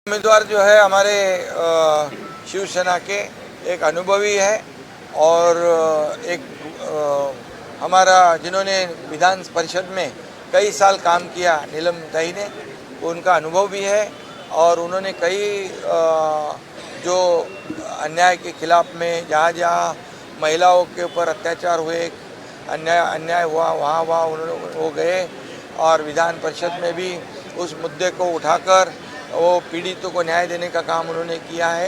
उम्मीदवार जो है हमारे शिवसेना के एक अनुभवी है और एक हमारा जिन्होंने विधान परिषद में कई साल काम किया नीलम ताई ने, उनका अनुभव भी है और उन्होंने कई जो अन्याय के खिलाफ में जहाँ महिलाओं के ऊपर अत्याचार हुए, अन्याय हुआ वहाँ उन्होंने वो गए और विधान परिषद में भी उस मुद्दे को उठाकर वो पीड़ितों को न्याय देने का काम उन्होंने किया है।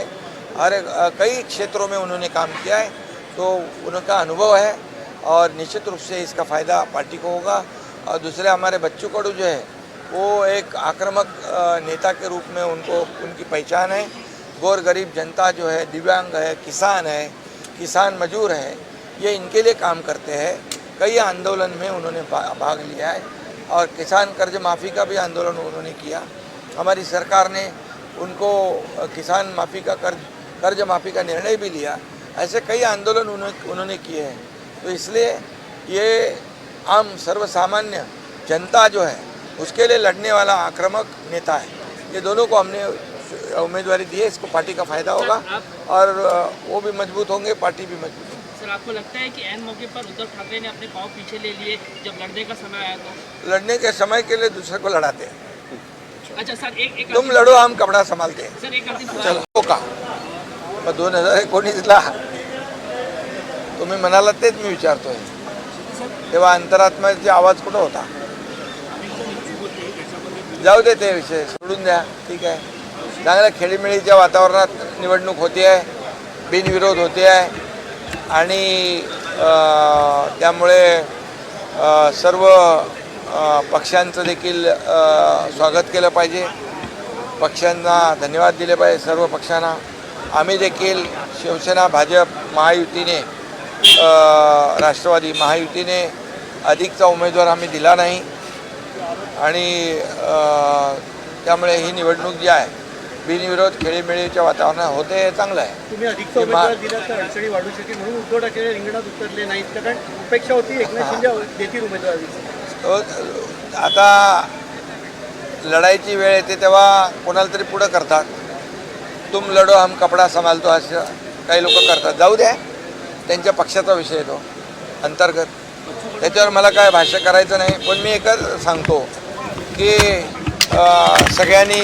हर कई क्षेत्रों में उन्होंने काम किया है, तो उनका अनुभव है और निश्चित रूप से इसका फ़ायदा पार्टी को होगा। और दूसरे हमारे बच्चू कडू जो है वो एक आक्रामक नेता के रूप में उनकी पहचान है। गौर गरीब जनता जो है, दिव्यांग है, किसान मजदूर है, ये इनके लिए काम करते हैं। कई आंदोलन में उन्होंने भाग लिया है और किसान कर्ज माफ़ी का भी आंदोलन उन्होंने किया। हमारी सरकार ने उनको किसान माफ़ी का कर्ज माफ़ी का निर्णय भी लिया। ऐसे कई आंदोलन उन्होंने किए हैं, तो इसलिए ये आम सर्वसामान्य जनता जो है उसके लिए लड़ने वाला आक्रामक नेता है। ये दोनों को हमने उम्मीदवारी दी है, इसको पार्टी का फ़ायदा होगा और वो भी मजबूत होंगे, पार्टी भी मजबूत होगी। सर, आपको लगता है कि ऐन मौके पर उद्धव ठाकरे ने अपने पाँव पीछे ले लिए जब लड़ने का समय आया? तो लड़ने के समय के लिए दूसरे को लड़ाते हैं। अच्छा सर, एक तुम लढो, हम कपडा संभालते हैं। सर, एक चलो हो का मग 2019ला तुम्ही म्हणालात तेच मी विचारतोय, तेव्हा अंतरात्म्याचा आवाज कुठं होता? जाऊ दे, ते विषय सोडून द्या, ठीक आहे। चांगल्या खेळीमेळीच्या वातावरणात निवडणूक होते आहे, बिनविरोध होते आहे आणि त्यामुळे सर्व पक्षांचं देखील स्वागत केलं पाहिजे, पक्षांना धन्यवाद दिले पाहिजे सर्व पक्षांना। आम्ही देखील शिवसेना, भाजप, महायुतीने, राष्ट्रवादी महायुतीने अधिकचा उमेदवार आम्ही दिला नाही आणि त्यामुळे ही निवडणूक जी आहे बिनविरोध खेळीमेळीच्या वातावरणात होते, हे चांगलं आहे। तुम्ही अधिकचा उमेदवार दिला तर अडचणी वाढू शकेल म्हणून उद्धव ठाकरे रिंगणात उतरले नाहीत, कारण अपेक्षा होती एकनाथ शिंदे देतील उमेदवारी। आता लढाईची वेळ येते तेव्हा कोणाला तरी पुढं करतात, तुम लढो हम कपडा संभालतो असं काही लोक करतात। जाऊ द्या, त्यांच्या पक्षाचा विषय तो अंतर्गत, त्याच्यावर मला काय भाष्य करायचं नाही। पण मी एकच सांगतो की सगळ्यांनी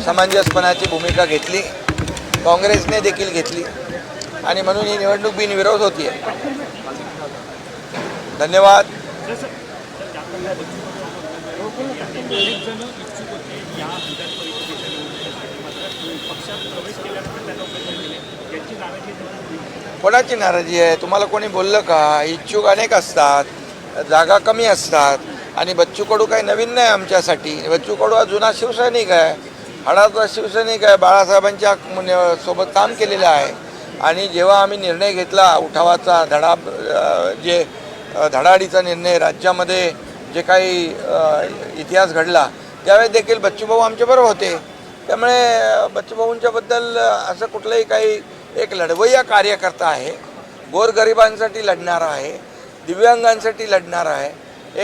समंजसपणाची भूमिका घेतली, काँग्रेसने देखील घेतली आणि म्हणून ही निवडणूक बिनविरोध होती आहे। धन्यवाद। कोणाची नाराजी आहे? तुम्हाला कोणी बोललं का? इच्छुक अनेक असतात, जागा कमी असतात आणि बच्चू कडू काही नवीन नाही आमच्यासाठी। बच्चू कडू हा जुना शिवसैनिक आहे, हाडाचा शिवसैनिक आहे, बाळासाहेबांच्या सोबत काम केलेलं आहे आणि जेव्हा आम्ही निर्णय घेतला उठावाचा जे धडाडीचा निर्णय, राज्यामध्ये जे काही इतिहास घडला, त्यावेळेस देखील बच्चूभाऊ आमच्याबरोबर होते। त्यामुळे बच्चूभाऊंच्याबद्दल असं कुठलंही काही, एक लढवय्या कार्यकर्ता आहे, गोरगरिबांसाठी लढणारा आहे, दिव्यांगांसाठी लढणारा आहे,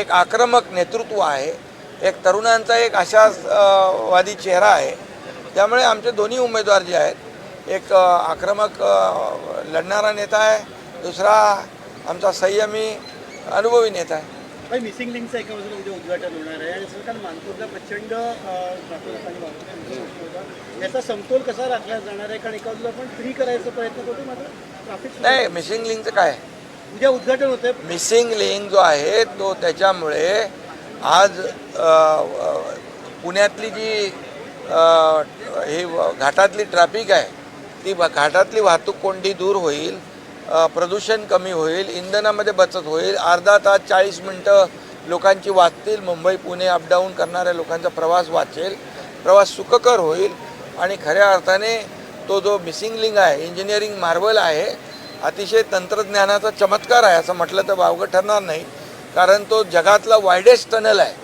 एक आक्रमक नेतृत्व आहे, एक तरुणांचा एक आशावादी चेहरा आहे। त्यामुळे आमचे दोन्ही उमेदवार जे आहेत, एक आक्रमक लढणारा नेता आहे, दुसरा आमचा संयमी अनुभवी नेता आहे। मिसिंग लिंकचं एका बाजूला उद्या उद्घाटन होणार आहे आणि सरकार मानपूरला प्रचंड याचा समतोल कसा राखला जाणार आहे? कारण एका बाजूला आपण फ्री करायचा प्रयत्न करतो, मात्र ट्रॅफिक नाही। मिसिंग लिंकचं काय, उद्या उद्घाटन होतंय। मिसिंग लिंक जो आहे तो त्याच्यामुळे आज पुण्यातली जी ही घाटातली ट्रॅफिक आहे, ती घाटातली वाहतूक कोंडी दूर होईल, प्रदूषण कमी होईल, इंधनामध्ये बचत होईल, अर्धा तास 40 मिनटं लोकांची वाचतील, मुंबई पुणे अपडाऊन करणाऱ्या लोकांचा प्रवास वाचेल, प्रवास सुखकर होईल आणि खऱ्या अर्थाने तो जो मिसिंग लिंक आहे, इंजिनिअरिंग मार्वल आहे, अतिशय तंत्रज्ञानाचा चमत्कार आहे असं म्हटलं तर वावगं ठरणार नाही, कारण तो जगातला वायडेस्ट टनल आहे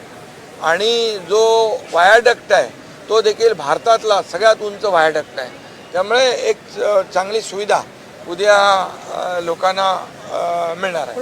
आणि जो वायाडक्ट आहे तो देखील भारतातला सगळ्यात उंच वायाडक्ट आहे। त्यामुळे एक चांगली सुविधा उद्या लोकांना मिळणार आहे।